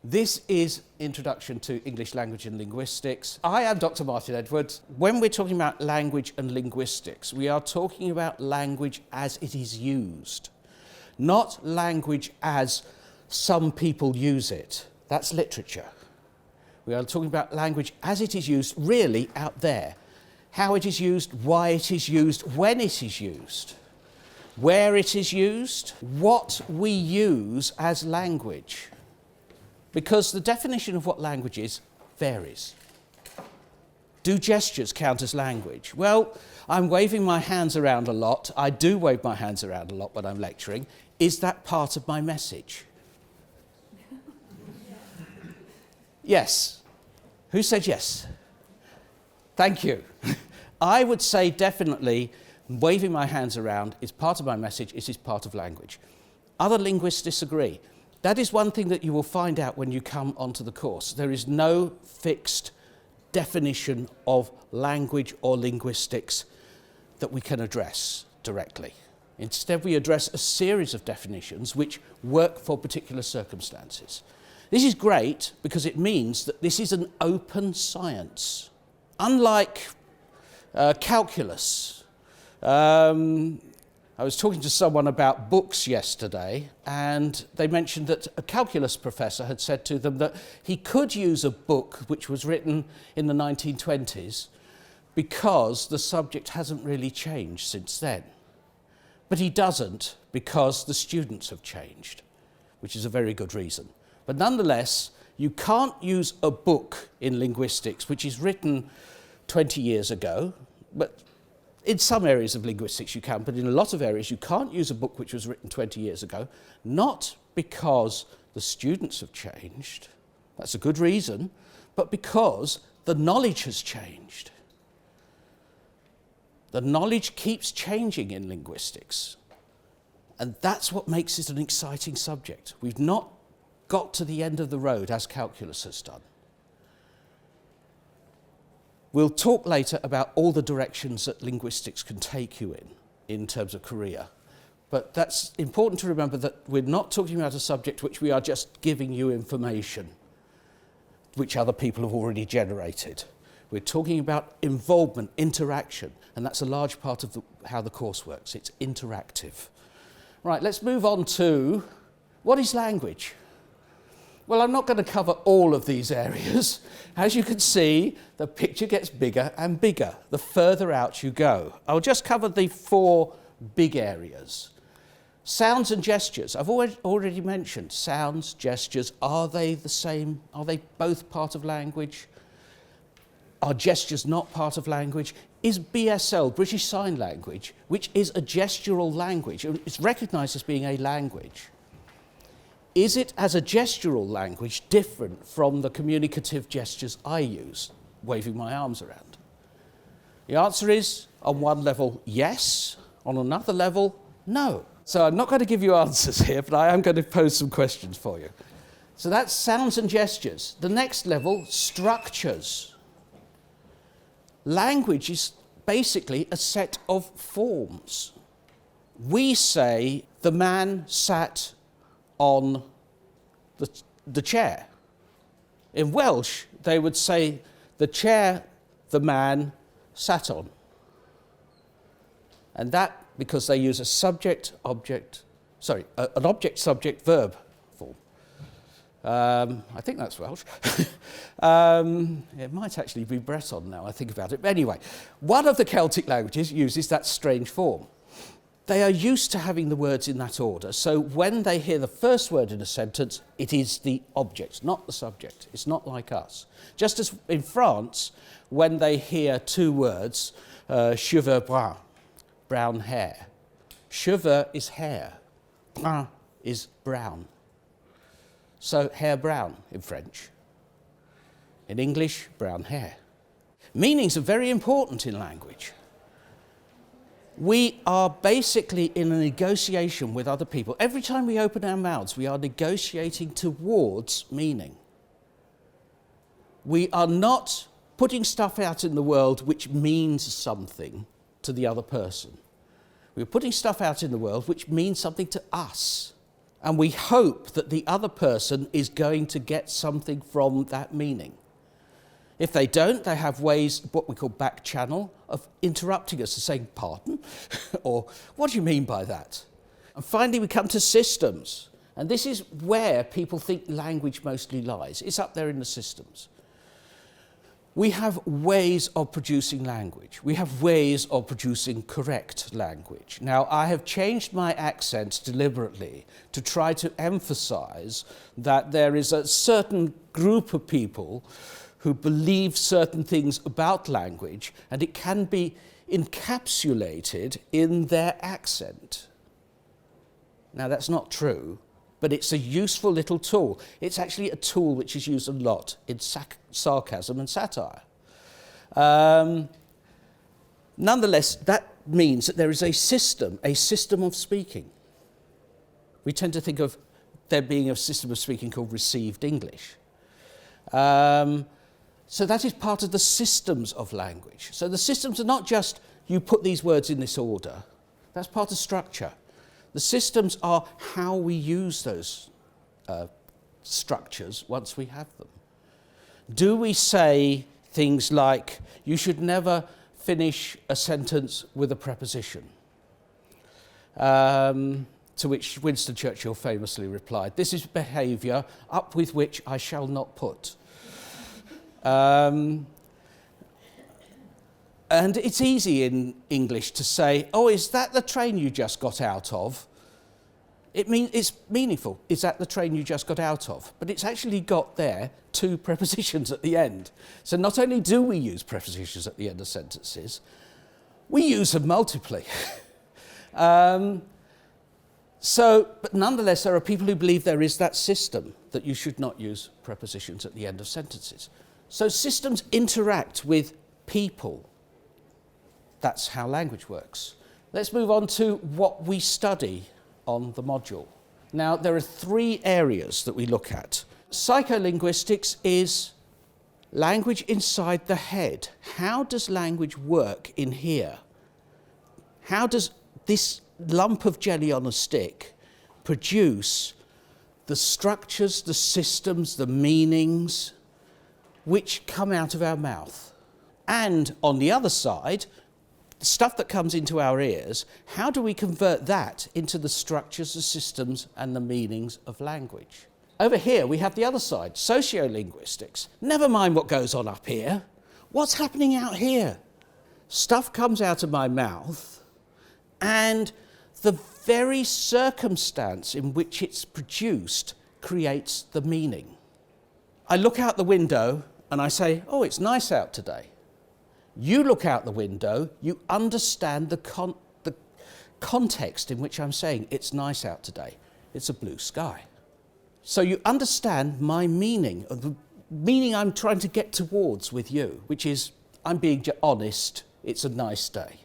This is Introduction to English Language and Linguistics. I am Dr. Martin Edwards. When we're talking about language and linguistics, we are talking about language as it is used, not language as some people use it. That's literature. We are talking about language as it is used, really out there. How it is used, why it is used, when it is used, where it is used, what we use as language. Because the definition of what language is varies. Do gestures count as language? Well, I'm waving my hands around a lot. I do wave my hands around a lot when I'm lecturing. Is that part of my message? Yes. Who said yes? Thank you. I would say definitely waving my hands around is part of my message, it is part of language. Other linguists disagree. That is one thing that you will find out when you come onto the course. There is no fixed definition of language or linguistics that we can address directly. Instead, we address a series of definitions which work for particular circumstances. This is great because it means that this is an open science. Unlike calculus, I was talking to someone about books yesterday, and they mentioned that a calculus professor had said to them that he could use a book which was written in the 1920s because the subject hasn't really changed since then. But he doesn't because the students have changed, which is a very good reason. But nonetheless, you can't use a book in linguistics which is written 20 years ago, but in some areas of linguistics you can, but in a lot of areas you can't use a book which was written 20 years ago, not because the students have changed, that's a good reason, but because the knowledge has changed. The knowledge keeps changing in linguistics, and that's what makes it an exciting subject. We've not got to the end of the road as calculus has done. We'll talk later about all the directions that linguistics can take you in terms of career. But that's important to remember that we're not talking about a subject which we are just giving you information which other people have already generated. We're talking about involvement, interaction, and that's a large part of how the course works. It's interactive. Right, let's move on to what is language? Well, I'm not going to cover all of these areas. As you can see, the picture gets bigger and bigger the further out you go. I'll just cover the four big areas. Sounds and gestures. I've already mentioned sounds, gestures. Are they the same? Are they both part of language? Are gestures not part of language? Is BSL, British Sign Language, which is a gestural language, it's recognised as being a language, is it, as a gestural language, different from the communicative gestures I use, waving my arms around? The answer is, on one level, yes. On another level, no. So I'm not going to give you answers here, but I am going to pose some questions for you. So that's sounds and gestures. The next level, structures. Language is basically a set of forms. We say, the man sat on the chair. In Welsh, they would say, the chair the man sat on. And that because they use an object-subject-verb form. I think that's Welsh. It might actually be Breton now I think about it. But anyway, one of the Celtic languages uses that strange form. They are used to having the words in that order, so when they hear the first word in a sentence, it is the object, not the subject. It's not like us. Just as in France, when they hear two words, cheveux bruns, brown hair. Cheveux is hair, brun is brown. So hair brown in French. In English, brown hair. Meanings are very important in language. We are basically in a negotiation with other people. Every time we open our mouths, we are negotiating towards meaning. We are not putting stuff out in the world which means something to the other person. We're putting stuff out in the world which means something to us. And we hope that the other person is going to get something from that meaning. If they don't, they have ways, what we call back channel, of interrupting us and saying, pardon? Or, what do you mean by that? And finally, we come to systems. And this is where people think language mostly lies. It's up there in the systems. We have ways of producing language. We have ways of producing correct language. Now, I have changed my accent deliberately to try to emphasize that there is a certain group of people who believe certain things about language, and it can be encapsulated in their accent. Now, that's not true, but it's a useful little tool. It's actually a tool which is used a lot in sarcasm and satire. Nonetheless, that means that there is a system of speaking. We tend to think of there being a system of speaking called received English. So that is part of the systems of language. So the systems are not just you put these words in this order. That's part of structure. The systems are how we use those structures once we have them. Do we say things like, you should never finish a sentence with a preposition? To which Winston Churchill famously replied, this is behaviour up with which I shall not put. And it's easy in English to say, oh, is that the train you just got out of? It's meaningful. Is that the train you just got out of? But it's actually got there two prepositions at the end. So not only do we use prepositions at the end of sentences, we use them multiply. But nonetheless, there are people who believe there is that system that you should not use prepositions at the end of sentences. So systems interact with people. That's how language works. Let's move on to what we study on the module. Now, there are three areas that we look at. Psycholinguistics is language inside the head. How does language work in here? How does this lump of jelly on a stick produce the structures, the systems, the meanings which come out of our mouth? And on the other side, the stuff that comes into our ears, how do we convert that into the structures, the systems, and the meanings of language? Over here, we have the other side, sociolinguistics. Never mind what goes on up here. What's happening out here? Stuff comes out of my mouth, and the very circumstance in which it's produced creates the meaning. I look out the window, and I say, oh, it's nice out today. You look out the window, you understand the context in which I'm saying it's nice out today. It's a blue sky. So you understand my meaning, or the meaning I'm trying to get towards with you, which is I'm being honest, it's a nice day.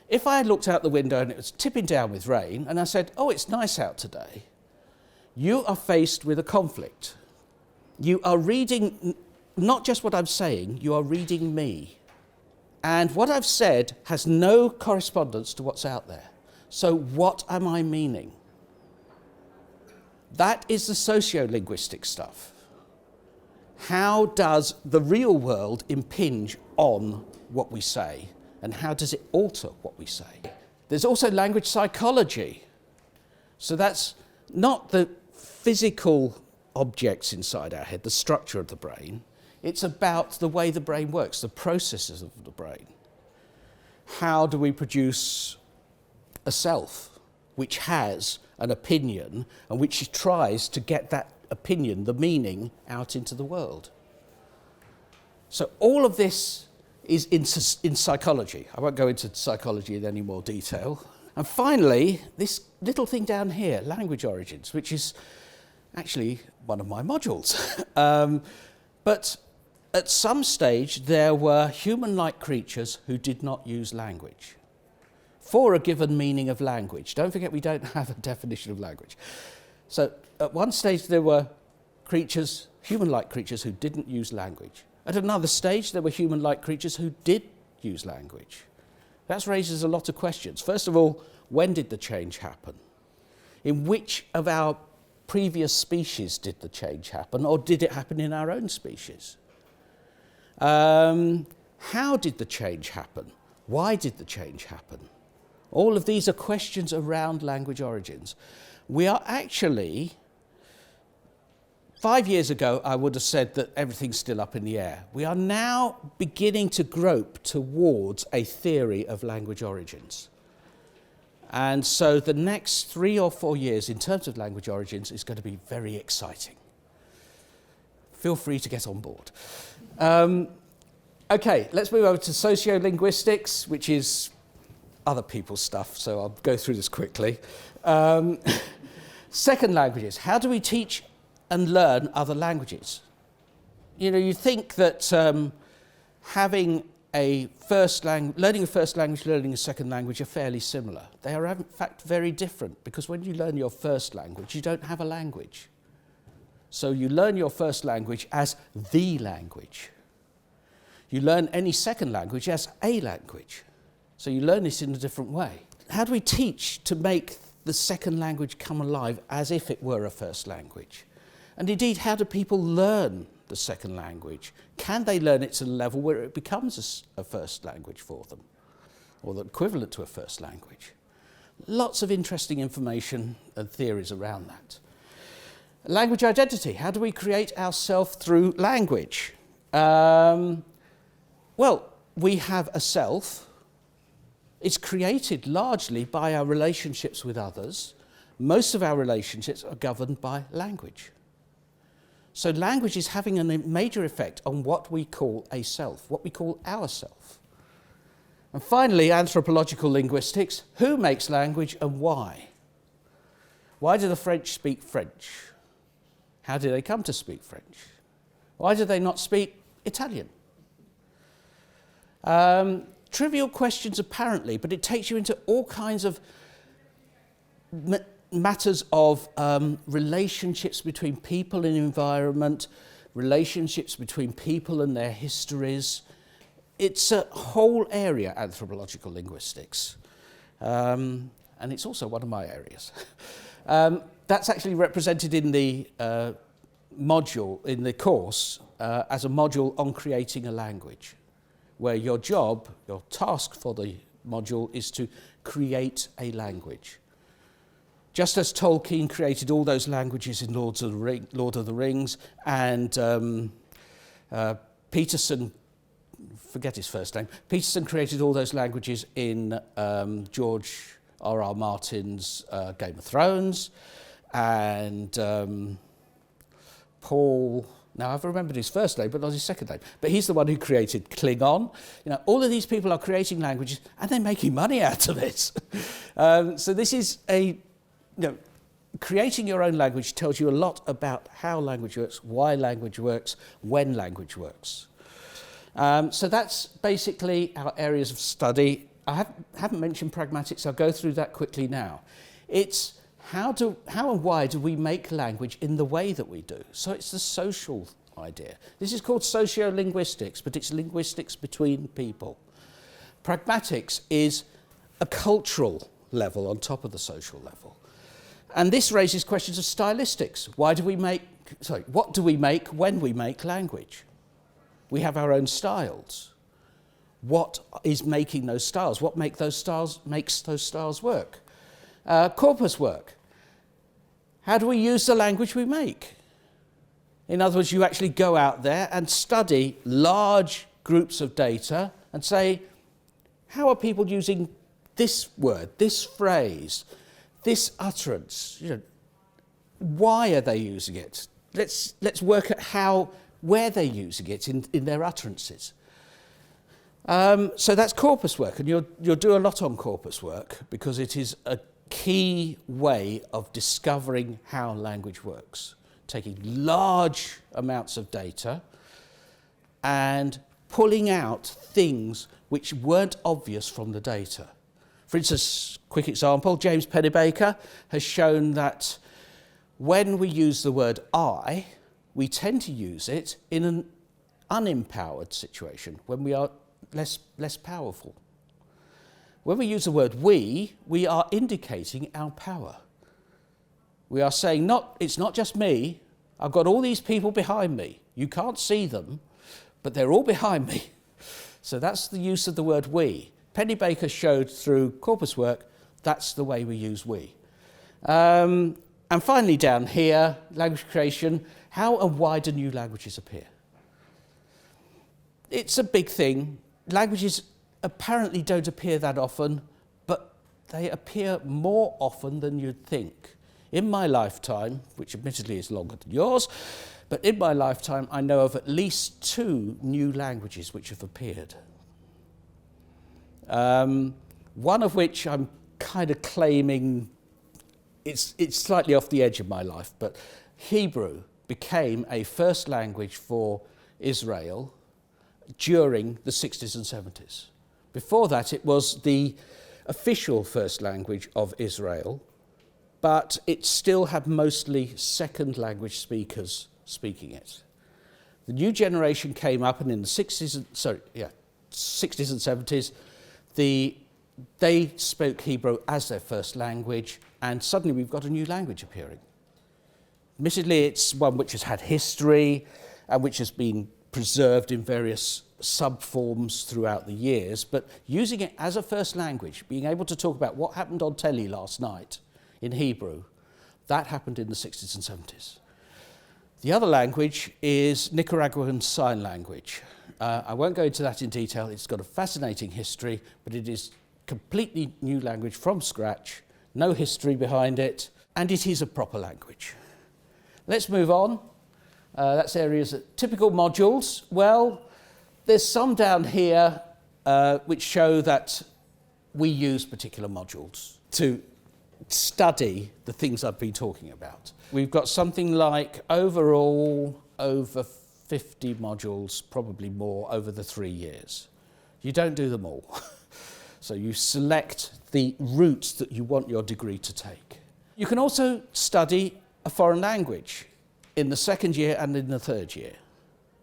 If I looked out the window and it was tipping down with rain and I said, oh, it's nice out today, you are faced with a conflict. You are reading not just what I'm saying, you are reading me. And what I've said has no correspondence to what's out there. So what am I meaning? That is the sociolinguistic stuff. How does the real world impinge on what we say? And how does it alter what we say? There's also language psychology. So that's not the physical objects inside our head, the structure of the brain. It's about the way the brain works, the processes of the brain. How do we produce a self which has an opinion and which tries to get that opinion, the meaning, out into the world? So all of this is in psychology. I won't go into psychology in any more detail. And finally, this little thing down here, language origins, which is actually one of my modules. But at some stage, there were human-like creatures who did not use language for a given meaning of language. Don't forget, we don't have a definition of language. So at one stage, there were creatures, human-like creatures, who didn't use language. At another stage, there were human-like creatures who did use language. That raises a lot of questions. First of all, when did the change happen? In which of our previous species did the change happen, or did it happen in our own species? How did the change happen? Why did the change happen? All of these are questions around language origins. We are actually, 5 years ago, I would have said that everything's still up in the air. We are now beginning to grope towards a theory of language origins. And so the next 3 or 4 years in terms of language origins is going to be very exciting. Feel free to get on board. Okay, let's move over to sociolinguistics, which is other people's stuff, so I'll go through this quickly. Second languages. How do we teach and learn other languages? You know, you think that learning a first language, learning a second language are fairly similar. They are in fact very different, because when you learn your first language, you don't have a language. So you learn your first language as the language. You learn any second language as a language. So you learn this in a different way. How do we teach to make the second language come alive as if it were a first language? And indeed, how do people learn the second language? Can they learn it to the level where it becomes a first language for them, or the equivalent to a first language? Lots of interesting information and theories around that. Language identity. How do we create ourselves through language? Well, we have a self. It's created largely by our relationships with others. Most of our relationships are governed by language. So language is having a major effect on what we call a self, what we call ourself. And finally, anthropological linguistics. Who makes language and why? Why do the French speak French? How did they come to speak French? Why do they not speak Italian? Trivial questions apparently, but it takes you into all kinds of matters of relationships between people and environment, relationships between people and their histories. It's a whole area, anthropological linguistics. And it's also one of my areas. That's actually represented in the module, in the course, as a module on creating a language, where your job, your task for the module is to create a language. Just as Tolkien created all those languages in Lord of the Rings, and Peterson, forget his first name, Peterson created all those languages in George R.R. Martin's Game of Thrones, and Paul, now I've remembered his first name, but not his second name, but he's the one who created Klingon. You know, all of these people are creating languages, and they're making money out of it. So this is creating your own language tells you a lot about how language works, why language works, when language works. So that's basically our areas of study. I haven't mentioned pragmatics. I'll go through that quickly now. It's how and why do we make language in the way that we do? So it's the social idea. This is called sociolinguistics, but it's linguistics between people. Pragmatics is a cultural level on top of the social level. And this raises questions of stylistics. What do we make when we make language? We have our own styles. What is making those styles? What makes those styles work? Corpus work. How do we use the language we make? In other words, you actually go out there and study large groups of data and say, how are people using this word, this phrase, this utterance? You know, why are they using it? Let's work at where they're using it in their utterances. So that's corpus work, and you'll do a lot on corpus work because it is a key way of discovering how language works, taking large amounts of data and pulling out things which weren't obvious from the data. For instance, quick example, James Pennebaker has shown that when we use the word I, we tend to use it in an unempowered situation, when we are less powerful. When we use the word we are indicating our power. We are saying it's not just me. I've got all these people behind me. You can't see them, but they're all behind me. So that's the use of the word we. Penny Baker showed through corpus work that's the way we use we. And finally down here, language creation, how and why do new languages appear? It's a big thing. Languages apparently don't appear that often, but they appear more often than you'd think. In my lifetime, which admittedly is longer than yours, but in my lifetime I know of at least 2 new languages which have appeared. One of which I'm kind of claiming it's slightly off the edge of my life, but Hebrew became a first language for Israel during the 60s and 70s. Before that, it was the official first language of Israel, but it still had mostly second language speakers speaking it. The new generation came up, and in the 60s and 70s, they spoke Hebrew as their first language, and suddenly we've got a new language appearing. Admittedly, it's one which has had history and which has been preserved in various sub-forms throughout the years, but using it as a first language, being able to talk about what happened on telly last night in Hebrew, that happened in the 60s and 70s. The other language is Nicaraguan Sign Language. I won't go into that in detail. It's got a fascinating history, but it is completely new language from scratch, no history behind it, and it is a proper language. Let's move on. That's areas that typical modules. Well, there's some down here which show that we use particular modules to study the things I've been talking about. We've got something like overall over 50 modules, probably more, over the 3 years. You don't do them all. So you select the routes that you want your degree to take. You can also study a foreign language in the second year and in the third year.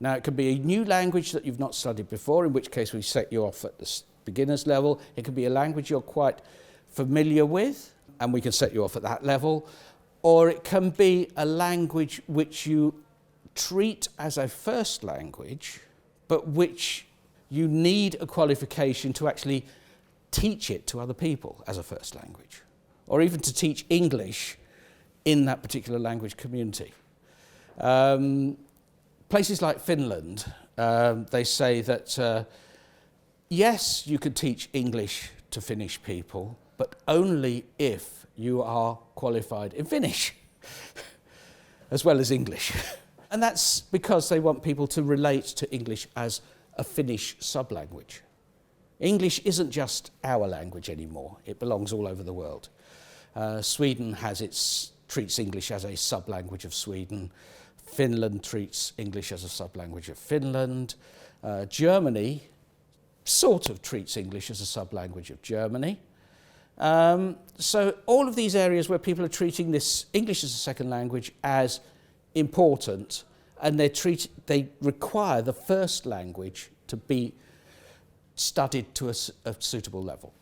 Now, it can be a new language that you've not studied before, in which case we set you off at the beginner's level. It can be a language you're quite familiar with, and we can set you off at that level. Or it can be a language which you treat as a first language, but which you need a qualification to actually teach it to other people as a first language, or even to teach English in that particular language community. Places like Finland, they say that yes, you could teach English to Finnish people, but only if you are qualified in Finnish as well as English. And that's because they want people to relate to English as a Finnish sub-language. English isn't just our language anymore. It belongs all over the world. Sweden treats English as a sub-language of Sweden. Finland treats English as a sub-language of Finland. Germany sort of treats English as a sub-language of Germany. So all of these areas where people are treating this English as a second language as important, and they require the first language to be studied to a suitable level.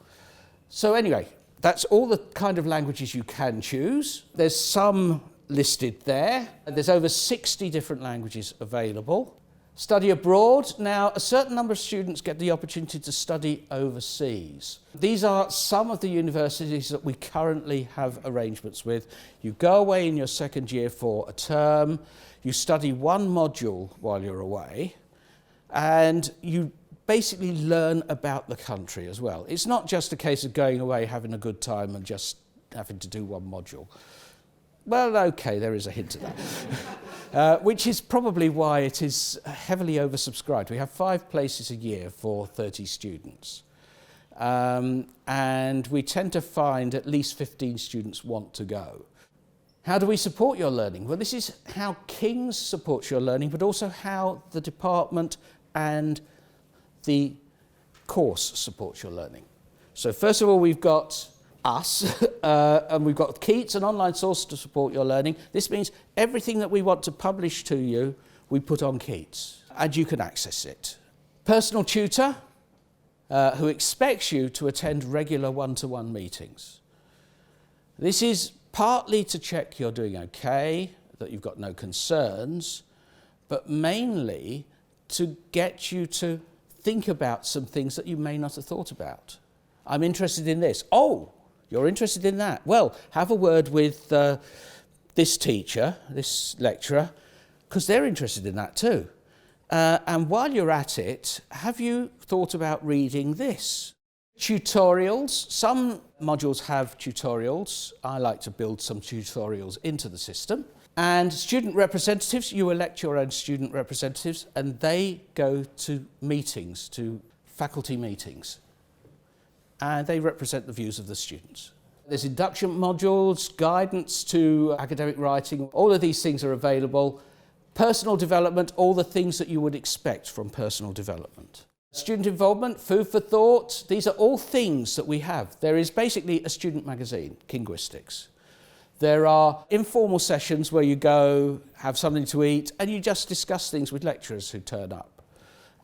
So anyway, that's all the kind of languages you can choose. There's some listed there. There's over 60 different languages available. Study abroad. Now, a certain number of students get the opportunity to study overseas. These are some of the universities that we currently have arrangements with. You go away in your second year for a term, you study one module while you're away, and you basically learn about the country as well. It's not just a case of going away, having a good time, and just having to do one module. Well, okay, there is a hint of that, which is probably why it is heavily oversubscribed. We have 5 places a year for 30 students, and we tend to find at least 15 students want to go. How do we support your learning? Well, this is how King's supports your learning, but also how the department and the course supports your learning. So first of all, we've got us, and we've got Keats, an online source to support your learning. This means everything that we want to publish to you, we put on Keats, and you can access it. Personal tutor, who expects you to attend regular one-to-one meetings. This is partly to check you're doing okay, that you've got no concerns, but mainly to get you to think about some things that you may not have thought about. I'm interested in this. Oh, you're interested in that. Well, have a word with this teacher, this lecturer, because they're interested in that too. And while you're at it, have you thought about reading this? Tutorials. Some modules have tutorials. I like to build some tutorials into the system. And student representatives, you elect your own student representatives, and they go to meetings, to faculty meetings. And they represent the views of the students. There's induction modules, guidance to academic writing. All of these things are available. Personal development, all the things that you would expect from personal development. Student involvement, food for thought, these are all things that we have. There is basically a student magazine, Linguistics. There are informal sessions where you go, have something to eat, and you just discuss things with lecturers who turn up,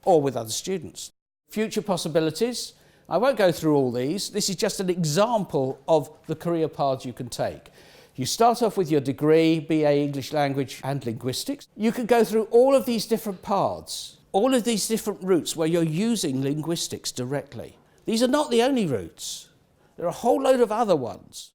or with other students. Future possibilities. I won't go through all these. This is just an example of the career paths you can take. You start off with your degree, BA English Language and Linguistics. You can go through all of these different paths, all of these different routes where you're using linguistics directly. These are not the only routes. There are a whole load of other ones.